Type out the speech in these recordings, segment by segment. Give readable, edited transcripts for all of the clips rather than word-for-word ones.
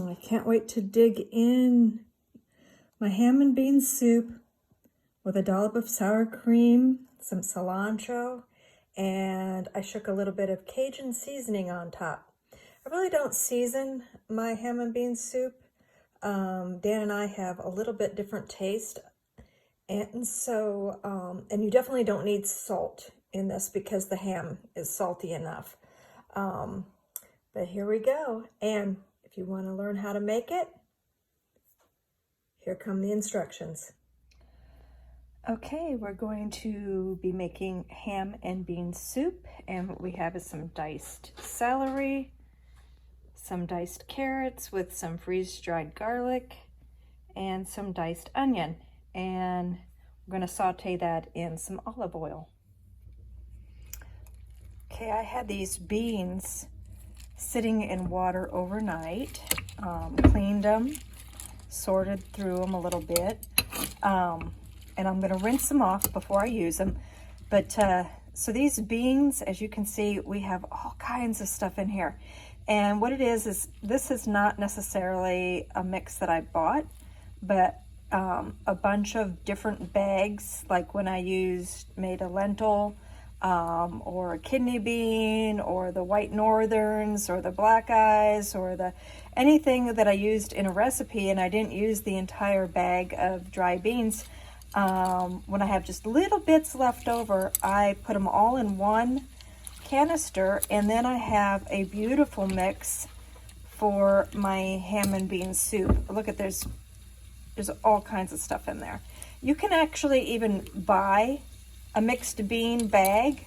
I can't wait to dig in my ham and bean soup with a dollop of sour cream, some cilantro, and I shook a little bit of Cajun seasoning on top. I really don't season my ham and bean soup. Dan and I have a little bit different taste, and so, and you definitely don't need salt in this because the ham is salty enough. But here we go. And if you want to learn how to make it, here come the instructions. Okay, we're going to be making ham and bean soup, and what we have is some diced celery, some diced carrots with some freeze-dried garlic, and some diced onion. And we're going to saute that in some olive oil. Okay, I had these beans sitting in water overnight, cleaned them, sorted through them a little bit, and I'm going to rinse them off before I use them. But so these beans, as you can see, we have all kinds of stuff in here. And what it is this is not necessarily a mix that I bought, but a bunch of different bags, like when I made a lentil, or a kidney bean, or the white northerns, or the black eyes, or anything that I used in a recipe, and I didn't use the entire bag of dry beans. When I have just little bits left over, I put them all in one canister, and then I have a beautiful mix for my ham and bean soup. Look at there's all kinds of stuff in there. You can actually even buy a mixed bean bag,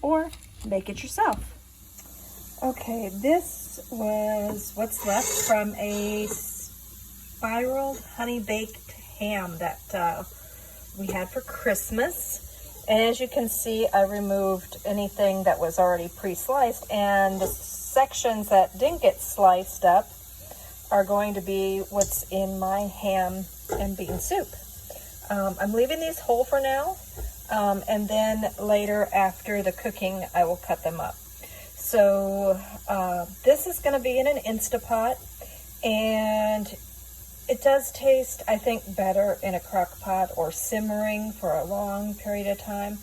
or make it yourself. Okay, this was what's left from a spiraled honey baked ham that we had for Christmas. And as you can see, I removed anything that was already pre-sliced, and the sections that didn't get sliced up are going to be what's in my ham and bean soup. I'm leaving these whole for now, and then later after the cooking, I will cut them up. So this is going to be in an Instapot, and it does taste, I think, better in a crock pot or simmering for a long period of time.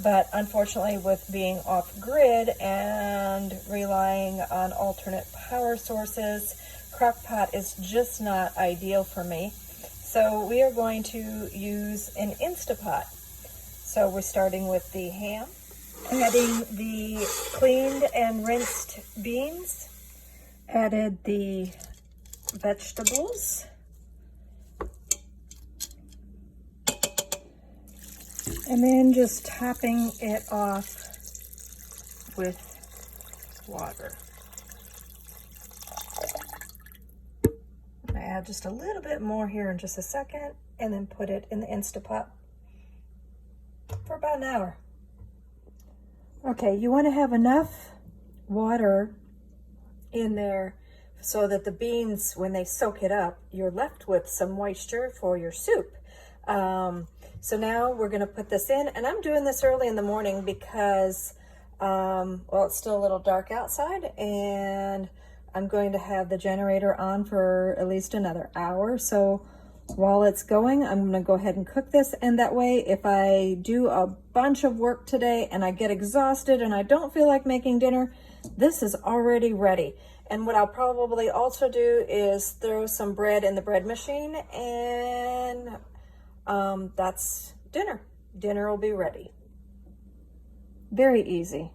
But unfortunately, with being off grid and relying on alternate power sources, crock pot is just not ideal for me. So we are going to use an Instapot. So we're starting with the ham, adding the cleaned and rinsed beans, added the vegetables, and then just topping it off with water. I add just a little bit more here in just a second, and then put it in the Instapot for about an hour. Okay, you want to have enough water in there so that the beans, when they soak it up, you're left with some moisture for your soup. So now we're going to put this in, and I'm doing this early in the morning because, well, it's still a little dark outside, and I'm going to have the generator on for at least another hour. So while it's going, I'm going to go ahead and cook this. And that way, if I do a bunch of work today and I get exhausted and I don't feel like making dinner, this is already ready. And what I'll probably also do is throw some bread in the bread machine, and that's dinner. Dinner will be ready. Very easy.